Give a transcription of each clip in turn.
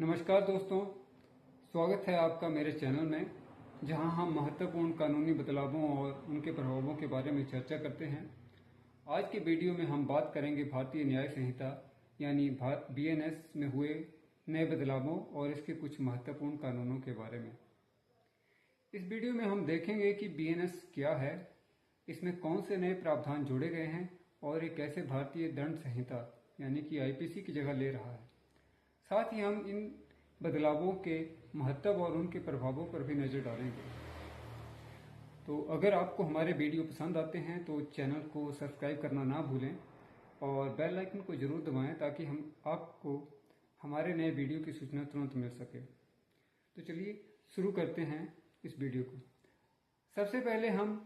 नमस्कार दोस्तों, स्वागत है आपका मेरे चैनल में, जहां हम महत्वपूर्ण कानूनी बदलावों और उनके प्रभावों के बारे में चर्चा करते हैं। आज के वीडियो में हम बात करेंगे भारतीय न्याय संहिता यानी BNS में हुए नए बदलावों और इसके कुछ महत्वपूर्ण कानूनों के बारे में। इस वीडियो में हम देखेंगे कि BNS क्या है, इसमें कौन से नए प्रावधान जोड़े गए हैं और ये कैसे भारतीय दंड संहिता यानी कि IPC की जगह ले रहा है। साथ ही हम इन बदलावों के महत्व और उनके प्रभावों पर भी नजर डालेंगे। तो अगर आपको हमारे वीडियो पसंद आते हैं तो चैनल को सब्सक्राइब करना ना भूलें और बेल आइकन को जरूर दबाएं ताकि आपको हमारे नए वीडियो की सूचना तुरंत मिल सके। तो चलिए शुरू करते हैं इस वीडियो को। सबसे पहले हम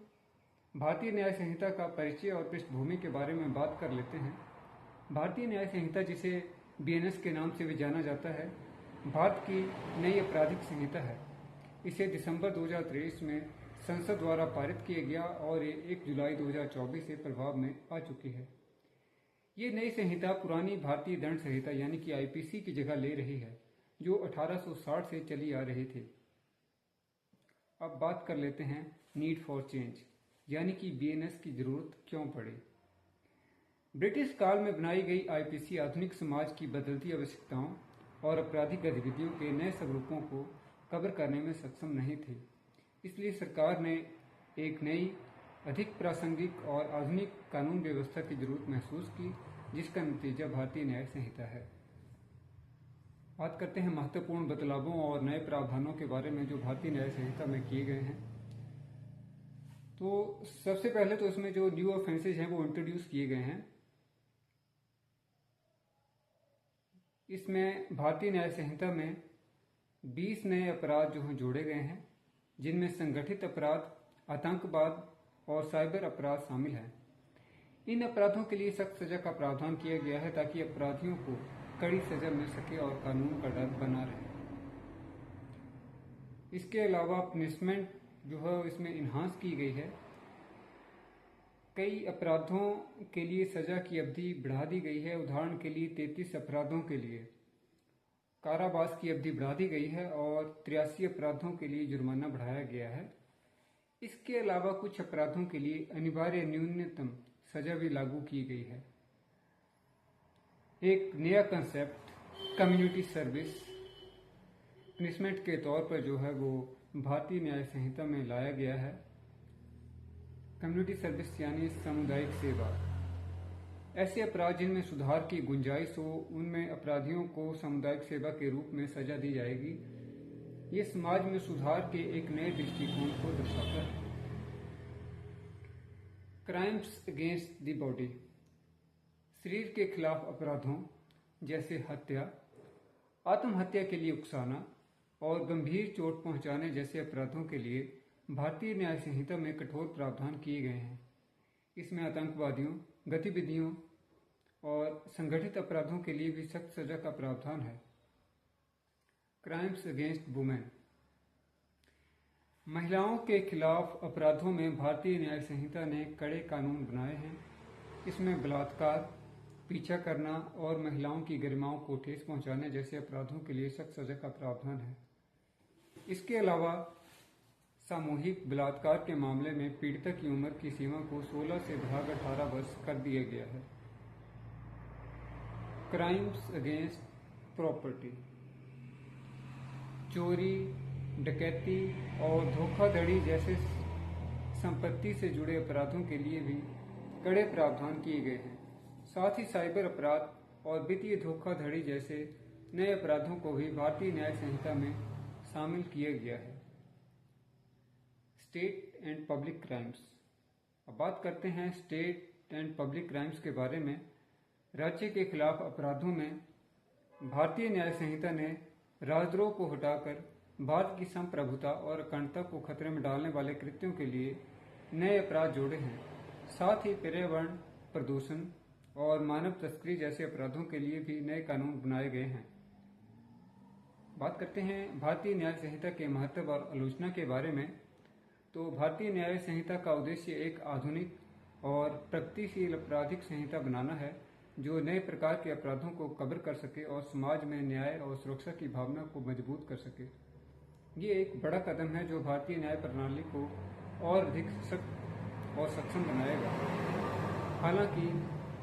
भारतीय न्याय संहिता का परिचय और पृष्ठभूमि के बारे में बात कर लेते हैं। भारतीय न्याय संहिता, जिसे BNS के नाम से भी जाना जाता है, भारत की नई आपराधिक संहिता है। इसे दिसंबर 2023 में संसद द्वारा पारित किया गया और ये 1 जुलाई 2024 से प्रभाव में आ चुकी है। ये नई संहिता पुरानी भारतीय दंड संहिता यानी कि IPC की जगह ले रही है, जो 1860 से चली आ रही थी। अब बात कर लेते हैं नीड फॉर चेंज यानी कि BNS की जरूरत क्यों पड़ी। ब्रिटिश काल में बनाई गई IPC आधुनिक समाज की बदलती आवश्यकताओं और आपराधिक गतिविधियों के नए स्वरूपों को कवर करने में सक्षम नहीं थी। इसलिए सरकार ने एक नई, अधिक प्रासंगिक और आधुनिक कानून व्यवस्था की जरूरत महसूस की, जिसका नतीजा भारतीय न्याय संहिता है। बात करते हैं महत्वपूर्ण बदलावों और नए प्रावधानों के बारे में जो भारतीय न्याय संहिता में किए गए हैं। तो सबसे पहले तो इसमें जो न्यू ऑफेंसेज हैं वो इंट्रोड्यूस किए गए हैं। इसमें भारतीय न्याय संहिता में 20 नए अपराध जो हैं जोड़े गए हैं, जिनमें संगठित अपराध, आतंकवाद और साइबर अपराध शामिल हैं। इन अपराधों के लिए सख्त सजा का प्रावधान किया गया है ताकि अपराधियों को कड़ी सजा मिल सके और कानून का डर बना रहे। इसके अलावा पनिशमेंट जो है इसमें इन्हांस की गई है। कई अपराधों के लिए सजा की अवधि बढ़ा दी गई है। उदाहरण के लिए 33 अपराधों के लिए कारावास की अवधि बढ़ा दी गई है और 83 अपराधों के लिए जुर्माना बढ़ाया गया है। इसके अलावा कुछ अपराधों के लिए अनिवार्य न्यूनतम सजा भी लागू की गई है। एक नया कंसेप्ट कम्युनिटी सर्विस पनिशमेंट के तौर पर जो है वो भारतीय न्याय संहिता में लाया गया है। कम्युनिटी सर्विस यानी सामुदायिक सेवा। ऐसे अपराध जिनमें सुधार की गुंजाइश हो, उनमें अपराधियों को सामुदायिक सेवा के रूप में सजा दी जाएगी। ये समाज में सुधार के एक नए दृष्टिकोण को दर्शाता है। क्राइम्स अगेंस्ट द बॉडी, शरीर के खिलाफ अपराधों जैसे हत्या, आत्महत्या के लिए उकसाना और गंभीर चोट पहुंचाने जैसे अपराधों के लिए भारतीय न्याय संहिता में कठोर प्रावधान किए गए हैं। इसमें आतंकवादियों गतिविधियों और संगठित अपराधों के लिए भी सख्त सजा का प्रावधान है। क्राइम्स अगेंस्ट वुमेन, महिलाओं के खिलाफ अपराधों में भारतीय न्याय संहिता ने कड़े कानून बनाए हैं। इसमें बलात्कार, पीछा करना और महिलाओं की गरिमाओं को ठेस पहुंचाने जैसे अपराधों के लिए सख्त सजा का प्रावधान है। इसके अलावा सामूहिक बलात्कार के मामले में पीड़िता की उम्र की सीमा को 16 से बढ़ाकर 18 वर्ष कर दिया गया है। क्राइम्स अगेंस्ट प्रॉपर्टी, चोरी, डकैती और धोखाधड़ी जैसे संपत्ति से जुड़े अपराधों के लिए भी कड़े प्रावधान किए गए हैं। साथ ही साइबर अपराध और वित्तीय धोखाधड़ी जैसे नए अपराधों को भी भारतीय न्याय संहिता में शामिल किया गया है। स्टेट एंड पब्लिक क्राइम्स, अब बात करते हैं स्टेट एंड पब्लिक क्राइम्स के बारे में। राज्य के खिलाफ अपराधों में भारतीय न्याय संहिता ने राजद्रोह को हटाकर भारत की संप्रभुता और अखंडता को खतरे में डालने वाले कृत्यों के लिए नए अपराध जोड़े हैं। साथ ही पर्यावरण प्रदूषण और मानव तस्करी जैसे अपराधों के लिए भी नए कानून बनाए गए हैं। बात करते हैं भारतीय न्याय संहिता के महत्व और आलोचना के बारे में। तो भारतीय न्याय संहिता का उद्देश्य एक आधुनिक और प्रगतिशील आपराधिक संहिता बनाना है, जो नए प्रकार के अपराधों को कवर कर सके और समाज में न्याय और सुरक्षा की भावना को मजबूत कर सके। ये एक बड़ा कदम है जो भारतीय न्याय प्रणाली को और अधिक सशक्त और सक्षम बनाएगा। हालांकि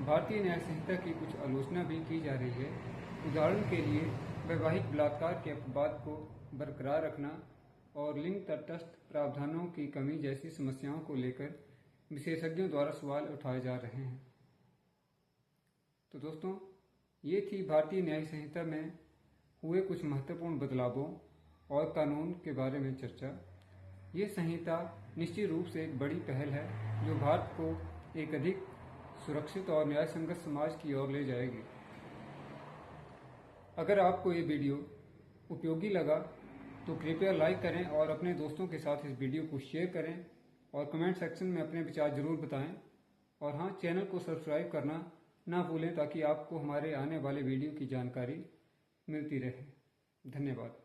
भारतीय न्याय संहिता की कुछ आलोचना भी की जा रही है। उदाहरण के लिए वैवाहिक बलात्कार के अपवाद को बरकरार रखना और लिंग तटस्थ प्रावधानों की कमी जैसी समस्याओं को लेकर विशेषज्ञों द्वारा सवाल उठाए जा रहे हैं। तो दोस्तों, ये थी भारतीय न्याय संहिता में हुए कुछ महत्वपूर्ण बदलावों और कानून के बारे में चर्चा। ये संहिता निश्चित रूप से एक बड़ी पहल है जो भारत को एक अधिक सुरक्षित और न्याय संगत समाज की ओर ले जाएगी। अगर आपको ये वीडियो उपयोगी लगा तो कृपया लाइक करें और अपने दोस्तों के साथ इस वीडियो को शेयर करें और कमेंट सेक्शन में अपने विचार जरूर बताएं। और हाँ, चैनल को सब्सक्राइब करना ना भूलें ताकि आपको हमारे आने वाले वीडियो की जानकारी मिलती रहे। धन्यवाद।